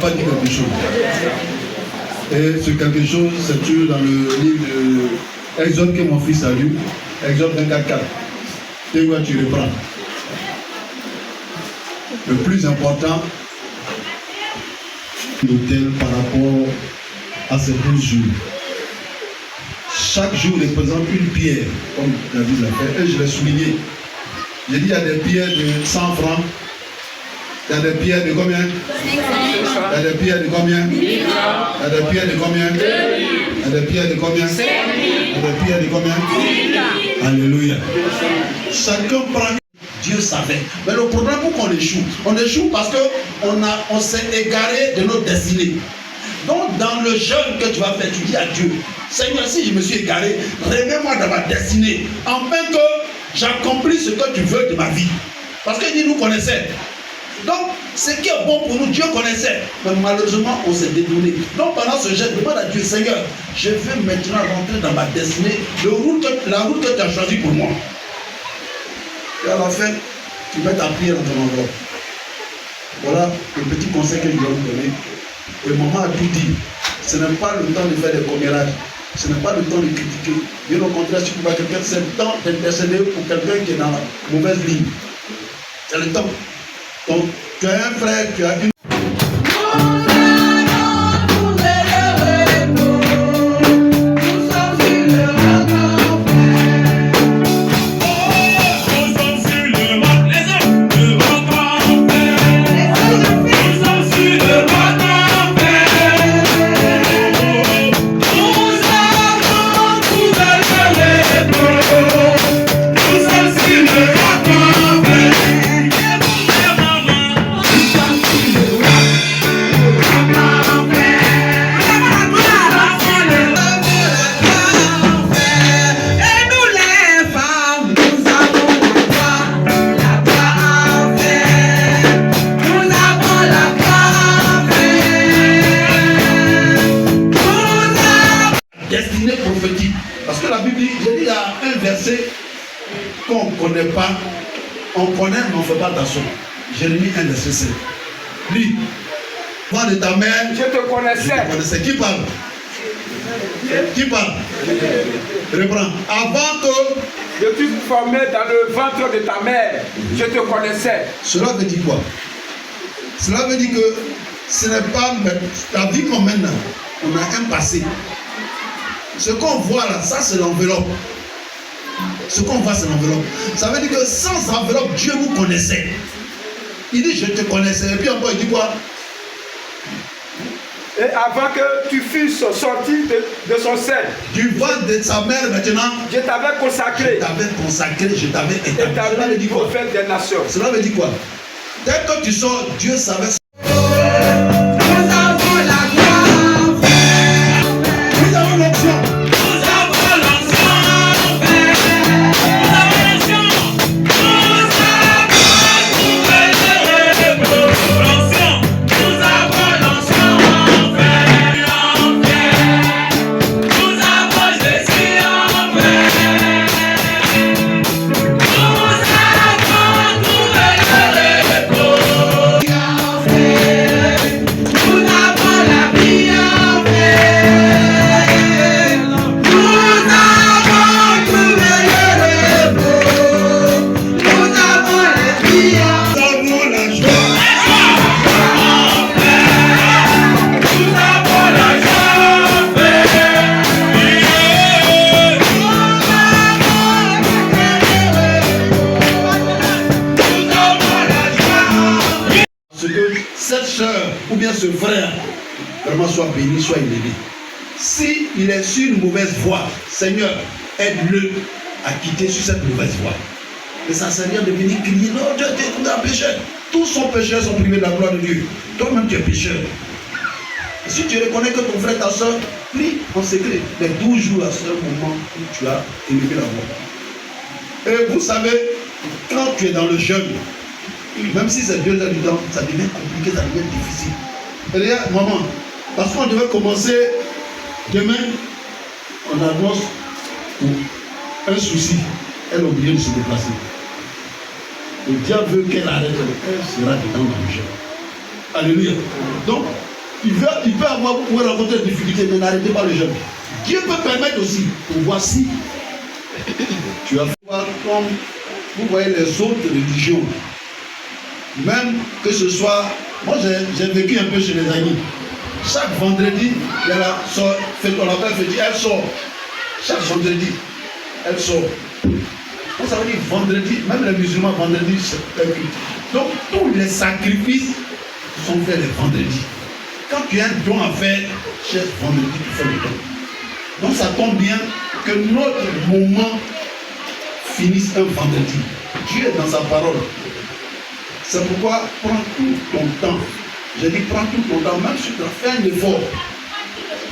pas dit quelque chose. Et ce quelque chose, c'est toujours dans le livre de Exode que mon fils a lu, Exode 24:4. Et quoi tu reprends. Le plus important, l'autel par rapport à ces 12 jours. Chaque jour représente une pierre, comme David l'a fait, et je l'ai souligné. J'ai dit il y a des pierres de 100 francs, il y a des pierres de combien? Il y a des pierres de combien? Il y a des pierres de combien? Il y a des pierres de combien? Il y a des pierres de combien? Alléluia. Chacun prend. Dieu savait. Mais le problème, pourquoi on échoue parce qu'on s'est égaré de notre destinée. Donc, dans le jeûne que tu vas faire, tu dis à Dieu, Seigneur, si je me suis égaré, remets-moi dans ma destinée, afin que j'accomplisse ce que tu veux de ma vie. Parce qu'il dit, nous connaissait. Donc, ce qui est bon pour nous, Dieu connaissait. Mais malheureusement, on s'est détourné. Donc, pendant ce jeûne, demande à Dieu, Seigneur, je veux maintenant rentrer dans ma destinée, la route que tu as choisie pour moi. Et à la fin, tu mets ta prière dans ton enveloppe. Voilà le petit conseil que je dois vous donner. Et maman a tout dit. Ce n'est pas le temps de faire des commérages. Ce n'est pas le temps de critiquer. Bien au contraire, si tu vois quelqu'un, c'est le temps d'intercéder pour quelqu'un qui est dans la mauvaise ligne. C'est le temps. Donc, tu as un frère, tu as une... destinée prophétique. Parce que la Bible dit, il y a un verset qu'on ne connaît pas, on connaît mais on ne fait pas attention. Jérémie 1, verset 7. Lis. Toi de ta mère, je te connaissais. Qui parle? Qui parle? Reprends. Avant que je t'ai formé dans le ventre de ta mère, je te connaissais. Cela veut dire quoi? Cela veut dire que ce n'est pas la vie qu'on mène. On a un passé. Ce qu'on voit là, ça c'est l'enveloppe. Ce qu'on voit, c'est l'enveloppe. Ça veut dire que sans enveloppe, Dieu vous connaissait. Il dit, je te connaissais. Et puis encore, il dit quoi? Et avant que tu fusses sorti de son sein, du ventre de sa mère maintenant, je t'avais consacré. Je t'avais consacré, je t'avais établi. Cela veut dire quoi? Prophète des nations. Cela veut dire quoi? Dès que tu sors, Dieu savait. Cette soeur ou bien ce frère vraiment soit béni, soit élevé. Si il est sur une mauvaise voie, Seigneur, aide-le à quitter sur cette mauvaise voie. Et ça ne sert à rien de venir crier, non, Dieu est un pécheur. Tous sont pécheurs, sont privés de la gloire de Dieu. Toi-même, tu es pécheur. Et si tu reconnais que ton frère, ta soeur, prie en secret les 12 jours à ce moment où tu as élevé la voix. Et vous savez, quand tu es dans le jeûne, même si c'est 2 heures du temps, ça devient compliqué, ça devient difficile. Et regarde, maman, parce qu'on devait commencer demain, on annonce un souci. Elle est obligée de se déplacer. Le diable veut qu'elle arrête, elle sera dedans dans le jeu. Alléluia. Donc, il peut avoir, vous pouvez rencontrer des difficultés, mais n'arrêtez pas le jeûne. Dieu peut permettre aussi, pour voir si tu vas voir comme vous voyez les autres religions. Même que ce soit, moi j'ai vécu un peu chez les amis. Chaque vendredi, il y a la soeur, on l'appelle Fédi, elle sort. Chaque vendredi, elle sort. Donc ça veut dire vendredi, même les musulmans vendredi, c'est un culte. Donc tous les sacrifices sont faits les vendredis. Quand tu as un don à faire, chaque vendredi, tu fais le don. Donc ça tombe bien que notre moment finisse un vendredi. Dieu est dans sa parole. C'est pourquoi prends tout ton temps. J'ai dit prends tout ton temps, même si tu as fait un effort.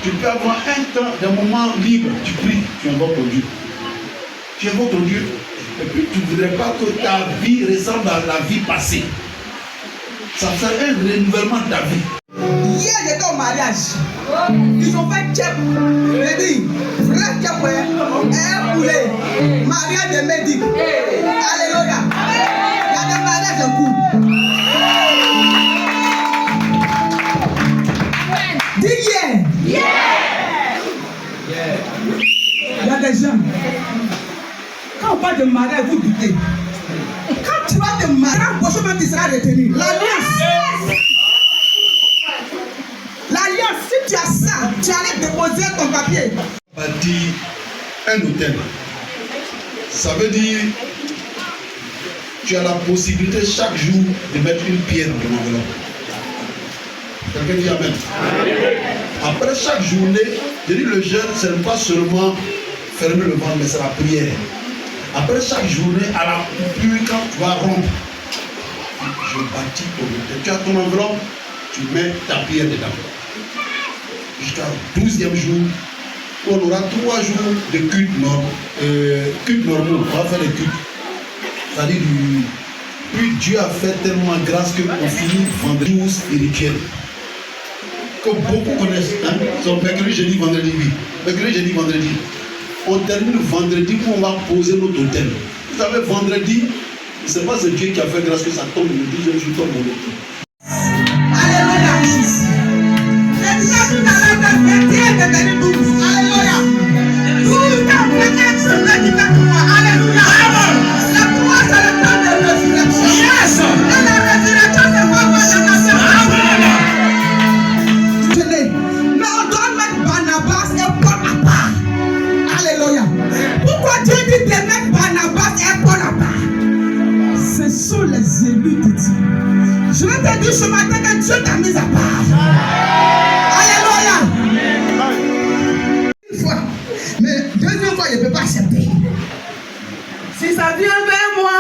Tu peux avoir un temps, des moments libres, tu pries, tu invoques ton Dieu. Tu invoques ton Dieu. Et puis tu ne voudrais pas que ta vie ressemble à la vie passée. Ça serait un renouvellement de ta vie. Hier j'étais au mariage. Ils ont fait tchèp. J'ai dit, frère tchèp, un poulet. Mariage de médic. Alléluia. Il y a des mariages en cours. Dis yeah. Il y a des gens. Quand on parle de mariage, vous doutez. Quand tu vas te marier, prochainement tu seras retenu. L'alliance, si tu as ça, tu allais déposer ton papier. Bâtir un hôtel. Ça veut dire tu as la possibilité chaque jour de mettre une pierre dans ton enveloppe. Quelqu'un dit amen. Après chaque journée, je dis le jeûne, ce n'est pas seulement fermer le ventre, mais c'est la prière. Après chaque journée, à la coupure, quand tu vas rompre, je bâtis ton hôtel. Tu as ton enveloppe, tu mets ta pierre dedans. Jusqu'à 12e jour, on aura 3 jours de culte normaux. On va faire des cultes. C'est-à-dire, puis Dieu a fait tellement grâce qu'on finit vendredi spirituel. Que beaucoup connaissent. Hein? C'est mercredi, jeudi, vendredi, oui. Mercredi, jeudi, vendredi. On termine vendredi où on va poser notre hôtel. Vous savez, vendredi, ce n'est pas ce Dieu qui a fait grâce que ça tombe le 12e jour, tombe le hôtel. Je vais te dire ce matin que Dieu t'a mis à part. Alléluia. Une fois, mais deuxième fois, il ne peut pas accepter. Si ça vient vers moi,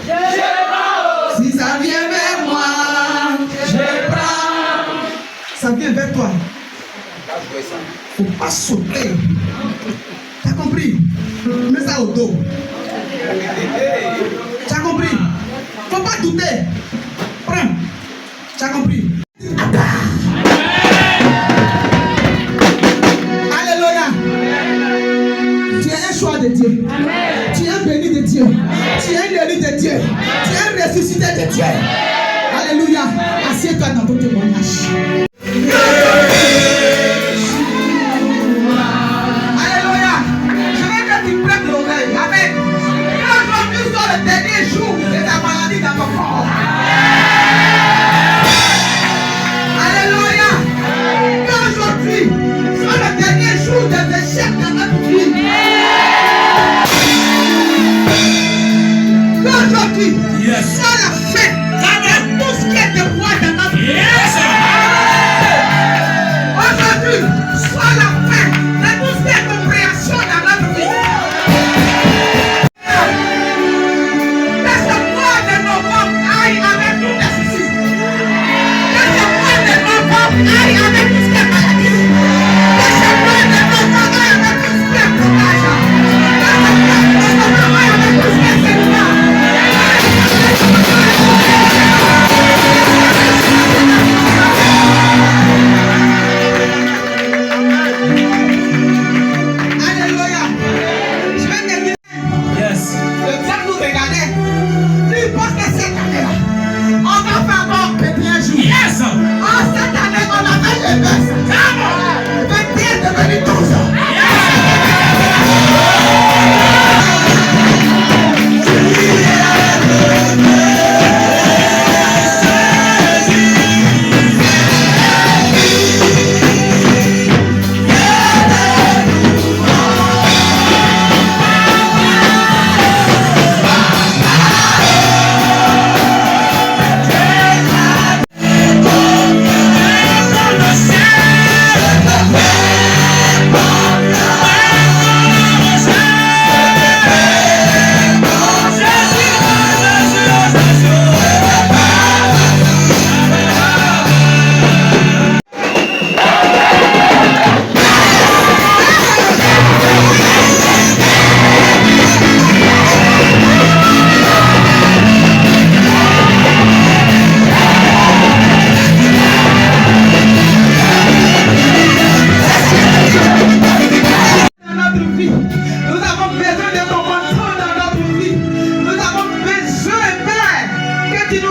je prends. Si ça vient vers moi, je prends. Ça vient vers toi. Il ne faut pas sauter. Tu as compris? Mets ça au dos. Tu as compris? Il ne faut pas douter. Prends. Tu as compris? Alléluia. Tu es un choix de Dieu. Tu es un béni de Dieu. Tu es un élu de Dieu. Tu es un ressuscité de Dieu. Alléluia. Assieds-toi dans ton témoignage. Alléluia. Je veux que tu prêtes l'oreille. Amen. Aujourd'hui soit le dernier jour de ta maladie dans ton corps. Alléluia. Aujourd'hui soit le dernier jour des échecs dans notre vie. Aujourd'hui soit la fête. Tout ce qui est de moi dans notre vie.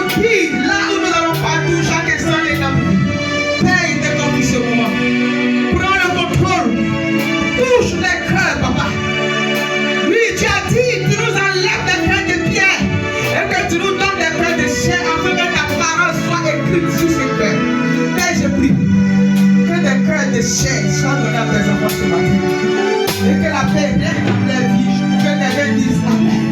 nous guide là où nous allons partout, chaque instant de notre vie. Père, il te confie ce moment. Prends le contrôle. Touche les cœurs, papa. Oui, tu as dit, tu nous enlèves des cœurs de pierre et que tu nous donnes des cœurs de chair afin que ta parole soit écrite sur ces cœurs. Père, je prie que des cœurs de chair soient donnés à tes enfants ce matin. Et que la paix règne dans leur vie. Que les gens disent Amen.